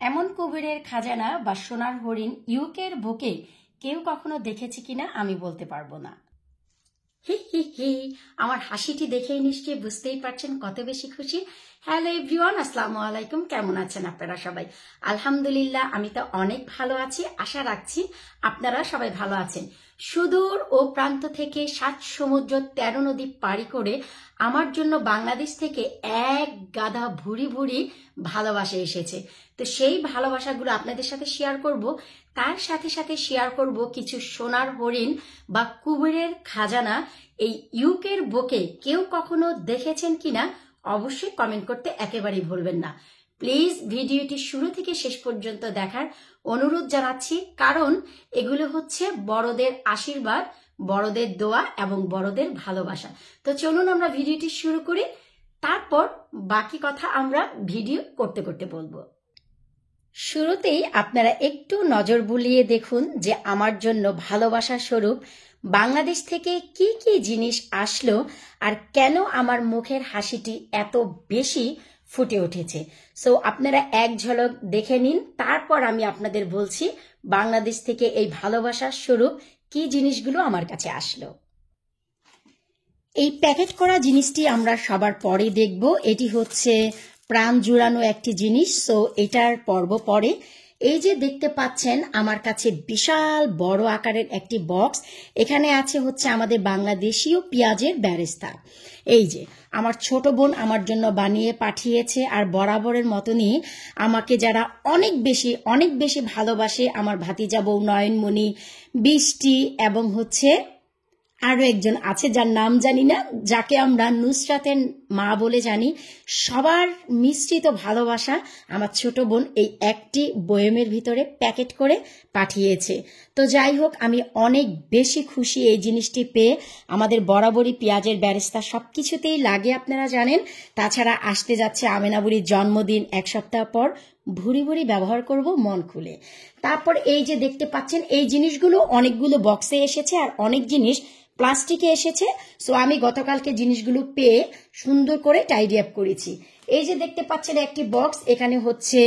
এমন কুবেরের খাজানা বা সোনার হরিণ ইউকের বুকে কেউ কখনো দেখেছে কিনা আমি বলতে পারবো না। হি হি হি, আমার হাসিটি দেখেই নিশ্চয়ই বুঝতেই পারছেন কত বেশি খুশি। হ্যালো এভরিওয়ান, আসসালামু আলাইকুম। কেমন আছেন আপনারা সবাই? আলহামদুলিল্লাহ, আমি তো অনেক ভালো আছি। আশা রাখছি আপনারা সবাই ভালো আছেন। সুদূর ও প্রান্ত থেকে 7 সমুদ্র 13 নদী পাড়ি করে আমার জন্য বাংলাদেশ থেকে এক গাদা ভুরি ভুরি ভালোবাসা এসেছে। তো সেই ভালোবাসাগুলো আপনাদের সাথে শেয়ার করব। তার সাথে সাথে শেয়ার করব কিছু সোনার হরিণ বা কুবেরের খাজানা এই ইউকের বুকে কেউ কখনো দেখেছেন কিনা অবশ্যই কমেন্ট করতে একেবারেই ভুলবেন না। প্লিজ ভিডিওটি শুরু থেকে শেষ পর্যন্ত দেখার অনুরোধ জানাচ্ছি, কারণ এগুলো হচ্ছে বড়দের আশীর্বাদ, বড়দের দোয়া এবং বড়দের ভালোবাসা। তো চলুন আমরা ভিডিওটি শুরু করি, তারপর বাকি কথা আমরা ভিডিও করতে করতে বলবো। শুরুতেই আপনারা একটু নজর বুলিয়ে দেখুন যে আমার জন্য ভালোবাসা স্বরূপ বাংলাদেশ থেকে কি কি জিনিস আসলো আর কেন আমার মুখের হাসিটি এত বেশি ফুটে উঠেছে। সো আপনারা এক ঝলক দেখে নিন, তারপর আমি আপনাদের বলছি বাংলাদেশ থেকে এই ভালোবাসার স্বরূপ কি জিনিসগুলো আমার কাছে আসলো। এই প্যাকেট করা জিনিসটি আমরা সবার পরে দেখব। এটি হচ্ছে প্রাণ জুড়ানো একটি জিনিস। সো এটার পর্ব পরে। এই যে দেখতে পাচ্ছেন আমার কাছে বিশাল বড় আকারের একটি বক্স। এখানে আছে হচ্ছে আমাদের বাংলাদেশীয় পেঁয়াজের বেরেস্তা। এই যে আমার ছোট বোন আমার জন্য বানিয়ে পাঠিয়েছে। আর বরাবরের মতনই আমাকে যারা অনেক বেশি ভালোবাসে, আমার ভাতিজা বউ নয়নমণি, বৃষ্টি এবং হচ্ছে আরো একজন আছে যার নাম জানি না, যাকে আমরা নুসরাতের মা বলে জানি, সবার মিশ্রিত ভালোবাসা আমার ছোট বোন এই একটি বয়মের ভিতরে প্যাকেট করে পাঠিয়েছে। তো যাই হোক, আমি অনেক বেশি খুশি এই জিনিসটি পেয়ে। আমাদের বরাবরই পেঁয়াজের বেরেস্তা সবকিছুতেই লাগে, আপনারা জানেন। তাছাড়া আসতে যাচ্ছে আমেনা বুড়ির জন্মদিন, 1 সপ্তাহ পর ভুরি ভুরি ব্যবহার করব মন খুলে। তারপর এই যে দেখতে পাচ্ছেন এই জিনিসগুলো অনেকগুলো বক্সে এসেছে আর অনেক জিনিস প্লাস্টিকে এসেছে। সো আমি গতকালকে জিনিসগুলো পেয়ে সুন্দর করে টাইডি আপ করেছি। এই যে দেখতে পাচ্ছেন একটি বক্স, এখানে হচ্ছে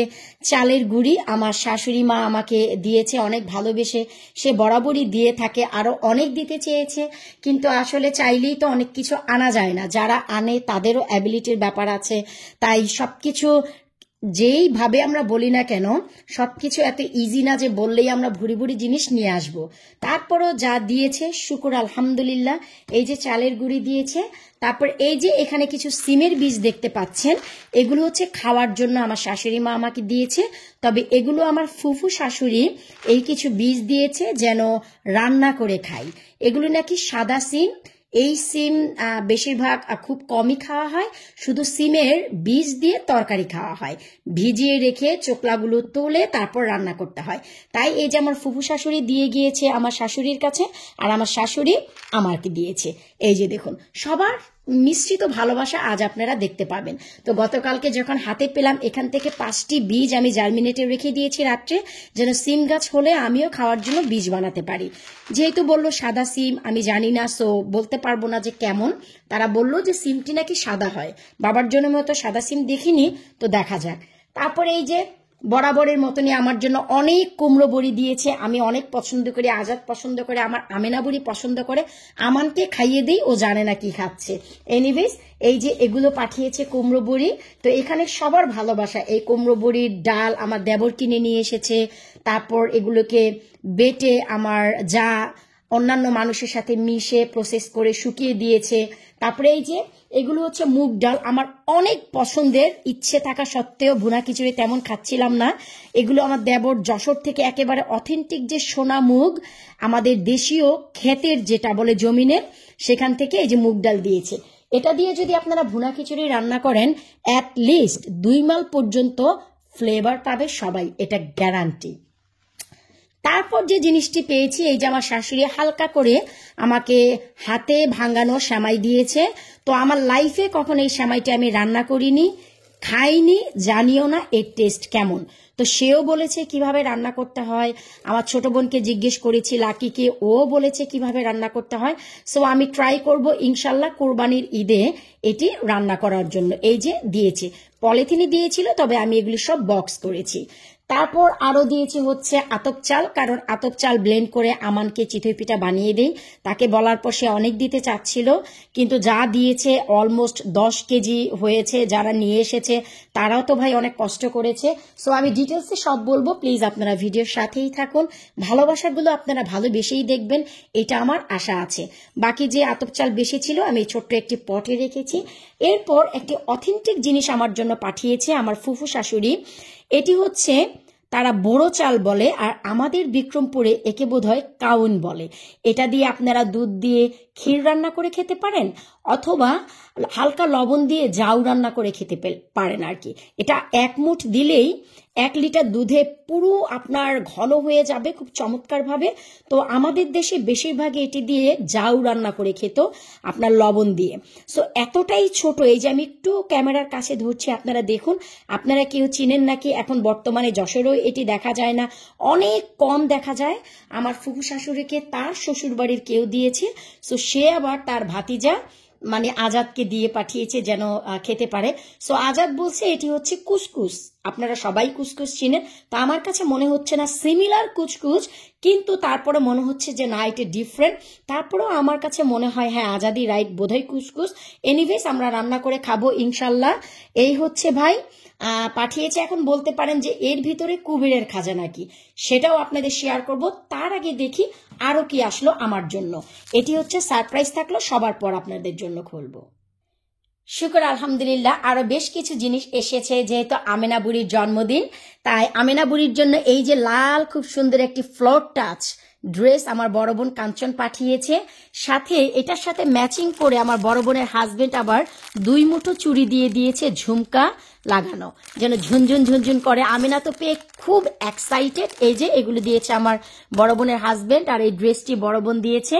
চালের গুঁড়ি। আমার শাশুড়ি মা আমাকে দিয়েছে অনেক ভালোবেসে, সে বরাবরই দিয়ে থাকে, আরো অনেক দিতে চেয়েছে, কিন্তু আসলে চাইলেই তো অনেক কিছু আনা যায় না। যারা আনে তাদেরও অ্যাবিলিটির ব্যাপার আছে, তাই সবকিছু যেইভাবে আমরা বলি না কেন সবকিছু এত ইজি না যে বললেই আমরা ভুরি ভুরি জিনিস নিয়ে আসব। তারপরও যা দিয়েছে শুকুর আলহামদুলিল্লাহ। এই যে চালের গুঁড়ি দিয়েছে, তারপর এই যে এখানে কিছু সিমের বীজ দেখতে পাচ্ছেন, এগুলো হচ্ছে খাওয়ার জন্য আমার শাশুড়ি মা আমাকে দিয়েছে। তবে এগুলো আমার ফুফু শাশুড়ি এই কিছু বীজ দিয়েছে যেন রান্না করে খাই। এগুলো নাকি সাদা সিম। এই সিম বেশিরভাগ খুব কমই খাওয়া হয়, শুধু সিমের বীজ দিয়ে তরকারি খাওয়া হয়, ভিজিয়ে রেখে চোকলাগুলো তুলে তারপর রান্না করতে হয়। তাই এই যে আমার ফুফু শাশুড়ি দিয়ে গিয়েছে আমার শাশুড়ির কাছে, আর আমার শাশুড়ি আমাকে দিয়েছে। এই যে দেখুন, সবার মিশ্রিত ভালোবাসা আজ আপনারা দেখতে পাবেন। তো গতকালকে যখন হাতে পেলাম, এখান থেকে 5টি বীজ আমি জার্মিনেটে রেখে দিয়েছি রাত্রে, যেন সিম গাছ হলে আমিও খাওয়ার জন্য বীজ বানাতে পারি। যেহেতু বললো সাদা সিম, আমি জানি না, সো বলতে পারবো না যে কেমন। তারা বললো যে সিমটি নাকি সাদা হয়। বাবার জন্য মতো সাদা সিম দেখিনি, তো দেখা যাক। তারপরে এই যে বরাবরের মতনই আমার জন্য অনেক কুমড়ো বড়ি দিয়েছে। আমি অনেক পছন্দ করি, আজাদ পছন্দ করে, আমার আমেনা বুড়ি পছন্দ করে। আমানকে খাইয়ে দিই, ও জানে না কি খাচ্ছে। এনিওয়েজ, এই যে এগুলো পাঠিয়েছে কুমড়ো বড়ি। তো এখানে সবার ভালোবাসা। এই কুমড়ো বড়ির ডাল আমার দেবর কিনে নিয়ে এসেছে। তারপর এগুলোকে বেটে আমার যা অন্যান্য মানুষের সাথে মিশে প্রসেস করে শুকিয়ে দিয়েছে। তারপরে এই যে এগুলো হচ্ছে মুগ ডাল, আমার অনেক পছন্দের, ইচ্ছে থাকা সত্ত্বেও ভুনা খিচুড়ি তেমন খাচ্ছিলাম না। এগুলো আমার দেবর যশোর থেকে একেবারে অথেন্টিক যে সোনা মুগ, আমাদের দেশীয় ক্ষেতের যেটা বলে জমিনের, সেখান থেকে এই যে মুগ ডাল দিয়েছে। এটা দিয়ে যদি আপনারা ভুনা খিচুড়ি রান্না করেন, অ্যাট লিস্ট 2 মাল পর্যন্ত ফ্লেভার পাবে সবাই, এটা গ্যারান্টি। তারপর যে জিনিসটি পেয়েছি, এই যে আমার শাশুড়ি হালকা করে আমাকে হাতে ভাঙানো সেমাই দিয়েছে। তো আমার লাইফে কখন এই সেমাইটা আমি রান্না করিনি, খাইনি, জানিও না এর টেস্ট কেমন। তো তো সেও বলেছে কিভাবে রান্না করতে হয়। আমার ছোট বোনকে জিজ্ঞেস করেছি লাকিকে, ও বলেছে কিভাবে রান্না করতে হয়। সো আমি ট্রাই করব ইনশাল্লাহ কোরবানির ঈদে এটি রান্না করার জন্য। এই যে দিয়েছে, পলিথিনে দিয়েছিল, তবে আমি এগুলি সব বক্স করেছি। তারপর আরো দিয়েছি হচ্ছে আতপ চাল, কারণ আতপ চাল ব্লেন্ড করে আমানকে চিতই পিঠা বানিয়ে দেই। তাকে বলার পর সে অনেক দিতে চাচ্ছিল, কিন্তু যা দিয়েছে অলমোস্ট 10 কেজি হয়েছে। যারা নিয়ে এসেছে তারাও তো ভাই অনেক কষ্ট করেছে। সো আমি ডিটেলসে সব বলবো, প্লিজ আপনারা ভিডিওর সাথেই থাকুন। ভালোবাসাগুলো আপনারা ভালোবেসেই দেখবেন, এটা আমার আশা আছে। বাকি যে আতপ চাল বেশি ছিল আমি ছোট্ট একটি পটে রেখেছি। এরপর একটি অথেন্টিক জিনিস আমার জন্য পাঠিয়েছে আমার ফুফু শাশুড়ি। এটি হচ্ছে, তারা বড়ো চাল বলে, আর আমাদের বিক্রমপুরে একে বোধহয় কাউন বলে। এটা দিয়ে আপনারা দুধ দিয়ে ক্ষীর রান্না করে খেতে পারেন, অথবা হালকা লবণ দিয়ে জাউ রান্না করে খেতে পারেন আর কি। এটা 1 মুঠ দিলেই 1 লিটার দুধে পুরো আপনার ঘন হয়ে যাবে খুব চমৎকার ভাবে। তো আমাদের দেশে বেশিরভাগই এটি দিয়ে জাউ রান্না করে খেত আপনার লবণ দিয়ে। সো এতটাই ছোট, এই যে আমি একটু ক্যামেরার কাছে ধরছি, আপনারা দেখুন। আপনারা কেউ চিনেন নাকি? এখন বর্তমানে যশোরেও এটি দেখা যায় না, অনেক কম দেখা যায়। আমার ফুফু শাশুড়িকে তার শ্বশুর বাড়ির কেউ দিয়েছে, সো সে আবার তার ভাতিজা মানে আজাদকে দিয়ে পাঠিয়েছে যেন খেতে পারে। সো আজাদ বলছে এটি হচ্ছে কুসকুস। আপনারা সবাই কুসকুস চিনেন, তা আমার কাছে মনে হচ্ছে না সিমিলার কুচকুচ, কিন্তু তারপরে মনে হচ্ছে যে না, এটা ডিফারেন্ট। তারপরেও আমার কাছে মনে হয় হ্যাঁ আজাদি রাইট, বোধহয় কুসকুস। এনিওয়েজ আমরা রান্না করে খাবো ইনশাল্লাহ। এই হচ্ছে ভাই পাঠিয়েছে। এখন বলতে পারেন যে এর ভিতরে কুবেরের খাজানা কি, সেটাও আপনাদের শেয়ার করব। তার আগে দেখি আরো কি আসলো আমার জন্য। এটি হচ্ছে সারপ্রাইজ থাকলো, সবার পর আপনাদের জন্য খুলবো। শুকর আলহামদুলিল্লাহ, আরো বেশ কিছু জিনিস এসেছে। যেহেতু আমেনা বুড়ির জন্মদিন, তাই আমেনা বুড়ির জন্য এই যে লাল খুব সুন্দর একটি ফ্লোর টাচ ড্রেস আমার বড় বোন কাঞ্চন পাঠিয়েছে। সাথে এটার সাথে ম্যাচিং করে আমার বড় বোনের হাজবেন্ড আবার 2 মুঠো চুড়ি দিয়ে দিয়েছে, ঝুমকা লাগানো, যেন ঝুনঝুন ঝুনঝুন করে। আমেনা তো পেয়ে খুব এক্সাইটেড। এই যে এগুলো দিয়েছে আমার বড় বোনের হাজবেন্ড, আর এই ড্রেসটি বড় বোন দিয়েছে।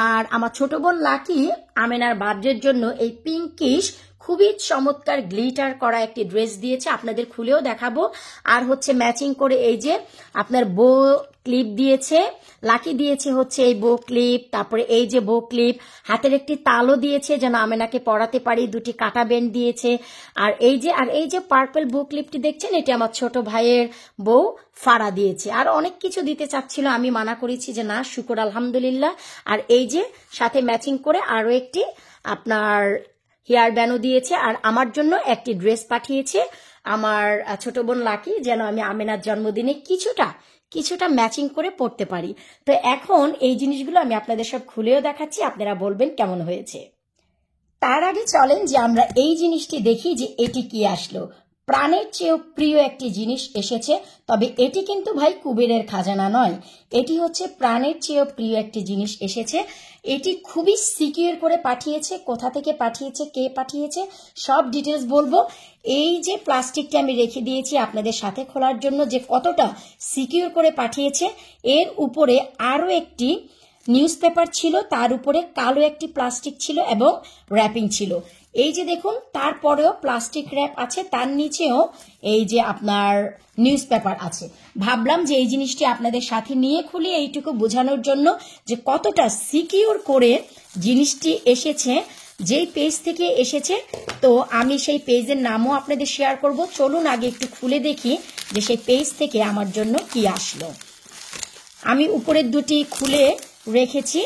আর আমার ছোট বোন লাকি আমেনার বার্থডের জন্য এই পিঙ্কিশ খুবই চমৎকার গ্লিটার করা একটি ড্রেস দিয়েছে, আপনাদের খুলেও দেখাবো। আর হচ্ছে ম্যাচিং করে এই যে আপনার বো ক্লিপ দিয়েছে, লাকি দিয়েছে হচ্ছে এই বো ক্লিপ, তারপরে এই যে বো ক্লিপ, হাতের একটি তালও দিয়েছে যেন আমেনাকে পরাতে পারি, 2টি কাটা বেন্ড দিয়েছে। আর এই যে পার্পল বো ক্লিপটি দেখছেন, এটি আমার ছোট ভাইয়ের বউ ফাড়া দিয়েছে। আর অনেক কিছু দিতে চাচ্ছিল, আমি মানা করেছি যে না, শুকর আলহামদুলিল্লাহ। আর এই যে সাথে ম্যাচিং করে আরো একটি আপনার হেয়ার ব্যান্ডও দিয়েছে। আর আমার জন্য একটি ড্রেস পাঠিয়েছে আমার ছোট বোন লাকি, যেন আমি আমেনার জন্মদিনে কিছুটা ম্যাচিং করে পড়তে পারি। তো এখন এই জিনিসগুলো আমি আপনাদের সব খুলেও দেখাচ্ছি, আপনারা বলবেন কেমন হয়েছে। তার আগে চলেন যে আমরা এই জিনিসটি দেখি যে এটি কি আসলো। প্রাণের চেয়েও প্রিয় একটি জিনিস এসেছে, তবে এটি কিন্তু ভাই কুবেরের খাজানা নয়, এটি হচ্ছে প্রাণের চেয়েও প্রিয় একটি জিনিস এসেছে। এটি খুবই সিকিউর করে পাঠিয়েছে। কোথা থেকে পাঠিয়েছে, কে পাঠিয়েছে, সব ডিটেলস বলবো। এই যে প্লাস্টিকটা আমি রেখে দিয়েছি আপনাদের সাথে খোলার জন্য, যে কতটা সিকিউর করে পাঠিয়েছে। এর উপরে আরো একটি নিউজ পেপার ছিল, তার উপরে কালো একটি প্লাস্টিক ছিল এবং র্যাপিং ছিল। এই যে দেখুন, তারপরেও প্লাস্টিক র্যাপ আছে, তার নিচেও এই যে আপনার নিউজ পেপার আছে। ভাবলাম যে এই জিনিসটি আপনাদের সাথে নিয়ে খুলি, এইটুকু বোঝানোর জন্য যে কতটা সিকিউর করে জিনিসটি এসেছে, যেই পেজ থেকে এসেছে। তো আমি সেই পেজের নামও আপনাদের শেয়ার করব। চলুন আগে একটু খুলে দেখি যে সেই পেজ থেকে আমার জন্য কি আসলো। আমি উপরের 2টি খুলে রেখেছি।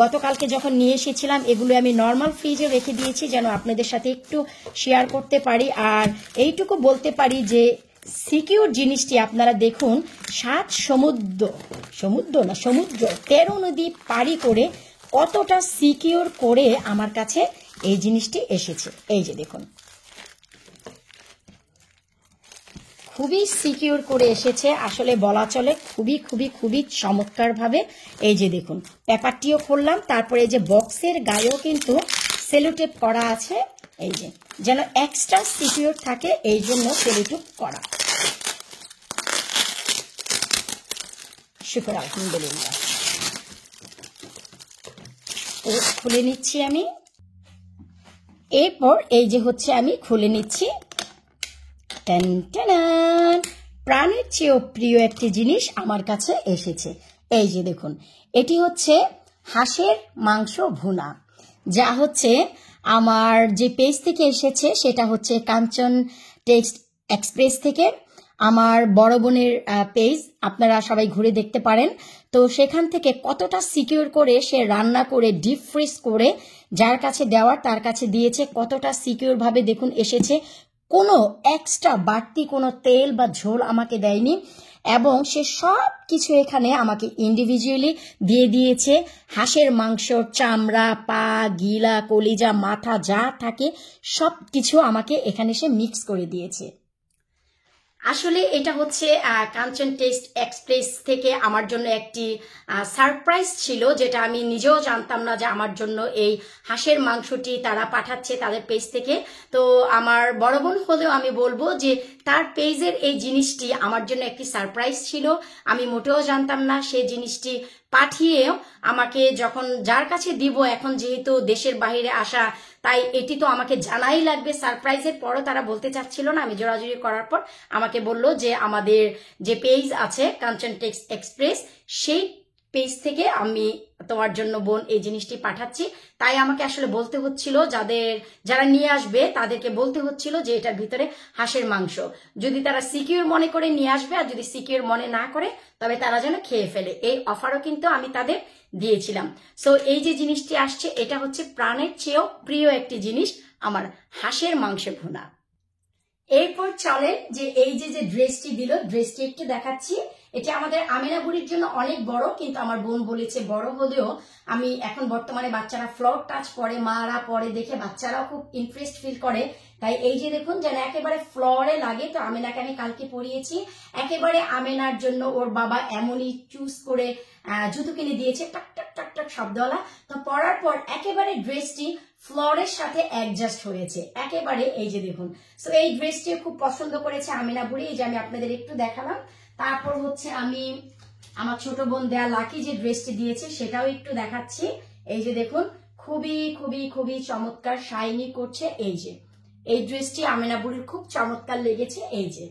গতকালকে যখন নিয়ে এসেছিলাম এগুলো আমি নর্মাল ফ্রিজে রেখে দিয়েছি, যেন আপনাদের সাথে একটু শেয়ার করতে পারি। আর এইটুকু বলতে পারি যে সিকিউর জিনিসটি আপনারা দেখুন, 7 সমুদ্র 13 নদী পাড়ি করে কতটা সিকিউর করে আমার কাছে এই জিনিসটি এসেছে। এই যে দেখুন, খুবই সিকিউর করে এসেছে, আসলে বলা চলে খুবই চমৎকার ভাবে। এই যে দেখুন, পেপারটিও খুললাম, তারপরে এই যে বক্সের গায়েও কিন্তু সেলোটেপ করা আছে, এই যে যেন এক্সট্রা সিকিউর থাকে, এই জন্য সেলোটেপ করা। শুকর আলহামদুলিল্লাহ। তো খুলে নিচ্ছি আমি। এরপর এই যে হচ্ছে আমি খুলে নিচ্ছি, প্রাণের চেয়েও প্রিয় একটি জিনিস আমার কাছে এসেছে। এই যে দেখুন, এটি হচ্ছে হাঁসের মাংস ভুনা, যা হচ্ছে আমার যে পেজ থেকে এসেছে সেটা হচ্ছে কাঞ্চন টেক্সট এক্সপ্রেস থেকে, আমার বড় বোনের পেজ, আপনারা সবাই ঘুরে দেখতে পারেন। তো সেখান থেকে কতটা সিকিউর করে সে রান্না করে ডিপ ফ্রিজ করে যার কাছে দেওয়ার তার কাছে দিয়েছে, কতটা সিকিউর ভাবে দেখুন এসেছে, কোনো এক্সট্রা বাড়তি কোনো তেল বা ঝোল আমাকে দেয়নি, এবং সে সব কিছু এখানে আমাকে ইন্ডিভিজুয়ালি দিয়ে দিয়েছে। হাঁসের মাংস, চামড়া, পা, গিলা, কলিজা, মাথা যা থাকে সব কিছু আমাকে এখানে সে মিক্স করে দিয়েছে। আসলে এটা হচ্ছে কাঞ্চন টেক্সট এক্সপ্রেস থেকে আমার জন্য একটি সারপ্রাইজ ছিল, যেটা আমি নিজেও জানতাম না যে আমার জন্য এই হাঁসের মাংসটি তারা পাঠাচ্ছে তাদের পেজ থেকে। তো আমার বড় বোন হলেও আমি বলবো যে তার পেজের এই জিনিসটি আমার জন্য একটি সারপ্রাইজ ছিল। আমি মোটেও জানতাম না। সেই জিনিসটি পাঠিয়েও আমাকে যখন যার কাছে দিব, এখন যেহেতু দেশের বাইরে আসা, তাই এটি তো আমাকে জানাই লাগবে। সারপ্রাইজের পরও তারা বলতে চাচ্ছিল না। আমি জোরাজুরি করার পর আমাকে বলল যে আমাদের যে পেজ আছে কাঞ্চন টেক্সট এক্সপ্রেস, সেই পেজ থেকে আমি তোমার জন্য বোন এই জিনিসটি পাঠাচ্ছি। তাই আমাকে আসলে বলতে হচ্ছিল, যারা নিয়ে আসবে তাদেরকে বলতে হচ্ছিল যে এটার ভিতরে হাঁসের মাংস, যদি তারা সিকিউর মনে করে নিয়ে আসবে, আর যদি সিকিউর মনে না করে তবে তারা যেন খেয়ে ফেলে। এই অফারও কিন্তু আমি তাদের দিয়েছিলাম। সো এই যে জিনিসটি আসছে, এটা হচ্ছে প্রাণের চেয়েও প্রিয় একটি জিনিস, আমার হাঁসের মাংস ভুনা। এরপর চলেন যে এই যে ড্রেসটি দিল, ড্রেসটি একটু দেখাচ্ছি। এটা আমাদের আমিনা বুড়ির জন্য অনেক বড়, কিন্তু আমার বোন বলেছে বড় হলেও আমি এখন বর্তমানে বাচ্চারা ফ্লোর টাচ পরে, মারা পরে দেখে বাচ্চারাও খুব ইন্টারেস্ট ফিল করে, তাই এই যে দেখুন যেন একেবারে ফ্লোরে লাগে। তো আমিনাকে আমি কালকে পরিয়েছি, একেবারে আমিনার জন্য ওর বাবা এমনই চুজ করে জুতো কিনে দিয়েছে, টাক টাক টাক টাক শব্দওয়ালা। তো পরার পর একেবারে ড্রেসটি ফ্লোরের সাথে অ্যাডজাস্ট হয়েছে একেবারে। এই যে দেখুন, সো এই ড্রেসটি খুব পছন্দ করেছে আমিনা বুড়ি। এই যে আমি আপনাদের একটু দেখালাম। তারপর হচ্ছে আমি আমার ছোট বোন দেয়া লাকি যে ড্রেসটি দিয়েছে সেটাও একটু দেখাচ্ছি। এই যে দেখুন, খুবই খুবই খুবই চমৎকার শাইনি করছে। এই যে এই ড্রেসটি আমিনা বুড়ির খুব চমৎকার লেগেছে। এই যে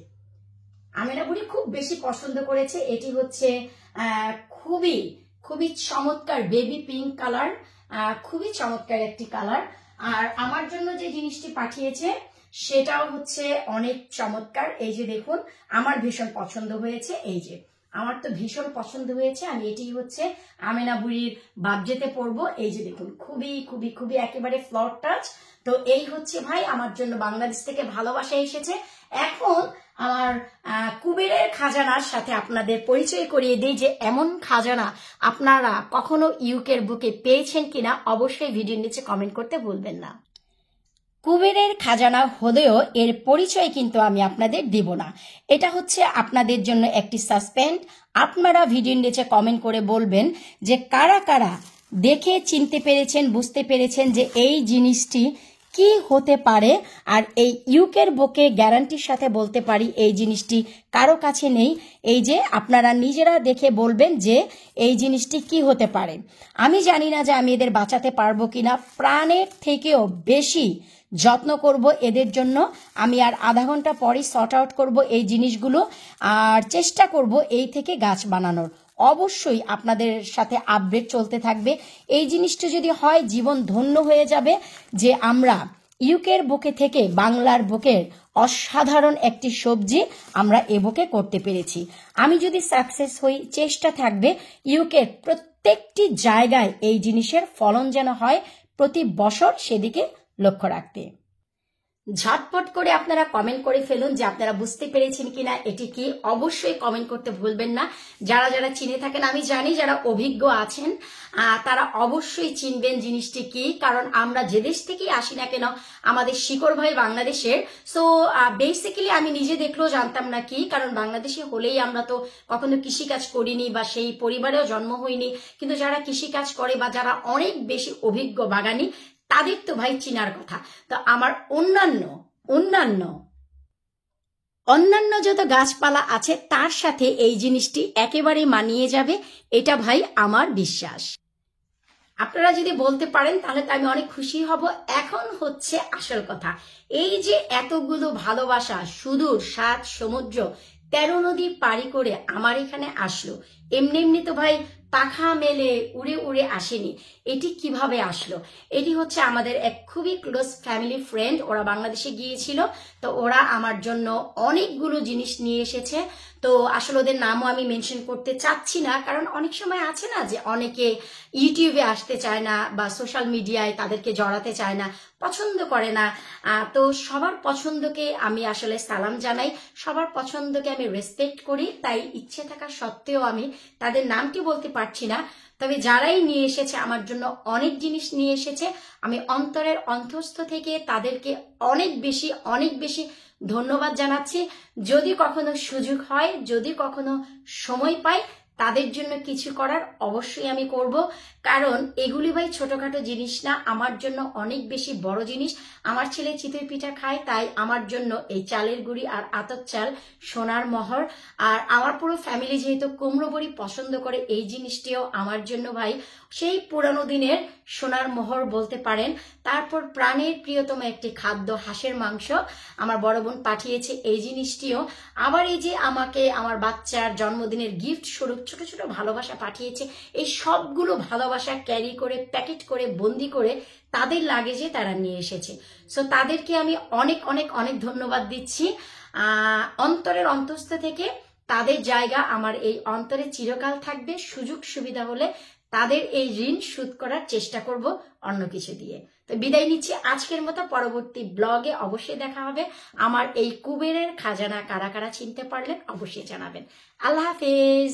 আমিনা বুড়ি খুব বেশি পছন্দ করেছে। এটি হচ্ছে খুবই খুবই চমৎকার বেবি পিঙ্ক কালার, খুবই চমৎকার একটি কালার। আর আমার জন্য যে জিনিসটি পাঠিয়েছে সেটাও হচ্ছে অনেক চমৎকার। এই যে দেখুন, আমার ভীষণ পছন্দ হয়েছে। এই যে আমার তো ভীষণ পছন্দ হয়েছে। আমি এটি হচ্ছে আমিনা বুড়ির বাবজেতে পরবো। এই যে দেখুন, খুবই খুবই খুবই একেবারে ফ্লোর টাচ। তো এই হচ্ছে ভাই আমার জন্য বাংলাদেশ থেকে ভালোবাসা এসেছে। এখন আমার কুবেরের খাজানার সাথে আপনাদের পরিচয় করিয়ে দিই যে এমন খাজানা আপনারা কখনো ইউকের বুকে পেয়েছেন কিনা, অবশ্যই ভিডিওর নিচে কমেন্ট করতে ভুলবেন না। কুবেরের খাজানা হলেও এর পরিচয় কিন্তু আমি আপনাদের দিব না, এটা হচ্ছে আপনাদের জন্য একটি সাসপেন্ড। আপনারা ভিডিওর নিচে কমেন্ট করে বলবেন যে কারা কারা দেখে চিনতে পেরেছেন, বুঝতে পেরেছেন যে এই জিনিসটি কি হতে পারে। আর এই ইউকের বুকে গ্যারান্টির সাথে বলতে পারি এই জিনিসটি কারো কাছে নেই। এই যে আপনারা নিজেরা দেখে বলবেন যে এই জিনিসটি কি হতে পারে। আমি জানি না যে আমি এদের বাঁচাতে পারবো কিনা, প্রাণের থেকেও বেশি যত্ন করব এদের জন্য। আমি আর আধা ঘন্টা পরই সর্ট আউট করব এই জিনিসগুলো, আর চেষ্টা করব এই থেকে গাছ বানানোর। অবশ্যই আপনাদের সাথে আপডেট চলতে থাকবে। এই জিনিসটা যদি হয়, জীবন ধন্য হয়ে যাবে যে আমরা ইউকের বুকে থেকে বাংলার বুকের অসাধারণ একটি সবজি আমরা এ বুকে করতে পেরেছি। আমি যদি সাকসেস হই, চেষ্টা থাকবে ইউকের প্রত্যেকটি জায়গায় এই জিনিসের ফলন যেন হয় প্রতি বছর, সেদিকে লক্ষ্য রাখতে। ঝটপট করে আপনারা কমেন্ট করে ফেলুন যে আপনারা বুঝতে পেরেছেন কিনা এটি কি। অবশ্যই কমেন্ট করতে ভুলবেন না। যারা যারা চিনে থাকেন, আমি জানি যারা অভিজ্ঞ আছেন তারা অবশ্যই চিনবেন জিনিসটি কি, কারণ আমরা যে দেশ থেকেই আসি না কেন আমাদের শিকড় ভাই বাংলাদেশের। সো বেসিক্যালি আমি নিজে দেখলেও জানতাম না কি, কারণ বাংলাদেশে হলেই আমরা তো কখনো কৃষিকাজ করিনি বা সেই পরিবারেও জন্ম হইনি, কিন্তু যারা কৃষিকাজ করে বা যারা অনেক বেশি অভিজ্ঞ বাগানি তাদের তো ভাই চিনার কথা। তো আমার অন্যান্য যত গাছপালা আছে তার সাথে এই জিনিসটি একেবারে মানিয়ে যাবে, এটা ভাই আমার বিশ্বাস। আপনারা যদি বলতে পারেন তাহলে তো আমি অনেক খুশি হব। এখন হচ্ছে আসল কথা, এই যে এতগুলো ভালোবাসা, সুদূর 7 সমুদ্র 13 নদী পাড়ি করে আমার এখানে আসলো। এমনি এমনি তো ভাই পাখা মেলে উড়ে উড়ে আসেনি। এটি কিভাবে আসলো? এটি হচ্ছে আমাদের এক খুবই ক্লোজ ফ্যামিলি ফ্রেন্ড, ওরা বাংলাদেশে গিয়েছিল, তো ওরা আমার জন্য অনেকগুলো জিনিস নিয়ে এসেছে। তো আসলে ওদের নামও আমি মেনশন করতে চাচ্ছি না, কারণ অনেক সময় আছে না যে অনেকে ইউটিউবে আসতে চায় না বা সোশ্যাল মিডিয়ায় তাদেরকে জড়াতে চায় না, পছন্দ করে না। তো সবার পছন্দকে আমি আসলে সালাম জানাই, সবার পছন্দকে আমি রেসপেক্ট করি, তাই ইচ্ছে থাকা সত্ত্বেও আমি তাদের নামটি বলতে পারছি না। তবে যারাই নিয়ে এসেছে আমার জন্য অনেক জিনিস নিয়ে এসেছে, আমি অন্তরের অন্তঃস্থ থেকে তাদেরকে অনেক বেশি ধন্যবাদ জানাচ্ছি। যদি কখনো সুযোগ হয়, যদি কখনো সময় পাই, তাদের জন্য কিছু করার অবশ্যই আমি করব, কারণ এগুলি ভাই ছোটখাটো জিনিস না, আমার জন্য অনেক বেশি বড় জিনিস। আমার ছেলে চিতই পিঠা খায়, তাই আমার জন্য এই চালের গুঁড়ি আর আতপ চাল সোনার মোহর। আর আমার পুরো ফ্যামিলি যেহেতু কুমড়ো বড়ি পছন্দ করে, এই জিনিসটিও আমার জন্য ভাই সেই পুরানো দিনের সোনার মোহর বলতে পারেন। তারপর প্রাণের প্রিয়তম একটি খাদ্য হাঁসের মাংস আমার বড় বোন পাঠিয়েছে, এই জিনিসটিও। আবার এই যে আমাকে আমার বাচ্চার জন্মদিনের গিফট স্বরূপ ছোট ছোট ভালোবাসা পাঠিয়েছে, এই সবগুলো ভালোবাসা ক্যারি করে প্যাকেট করে বন্দি করে তাদের লাগেজে তারা নিয়ে এসেছে। সো তাদেরকে আমি অনেক অনেক অনেক ধন্যবাদ দিচ্ছি অন্তরের অন্তঃস্থ থেকে। তাদের জায়গা আমার এই অন্তরে চিরকাল থাকবে। সুযোগ সুবিধা হলে তাদের এই ঋণ শোধ করার চেষ্টা করব অন্য কিছু দিয়ে। তো বিদায় নিচ্ছি আজকের মতো। পরবর্তী ব্লগে অবশ্যই দেখা হবে। আমার এই কুবেরের খাজানা কারা কারা চিনতে পারলেন অবশ্যই জানাবেন। আল্লাহ হাফেজ।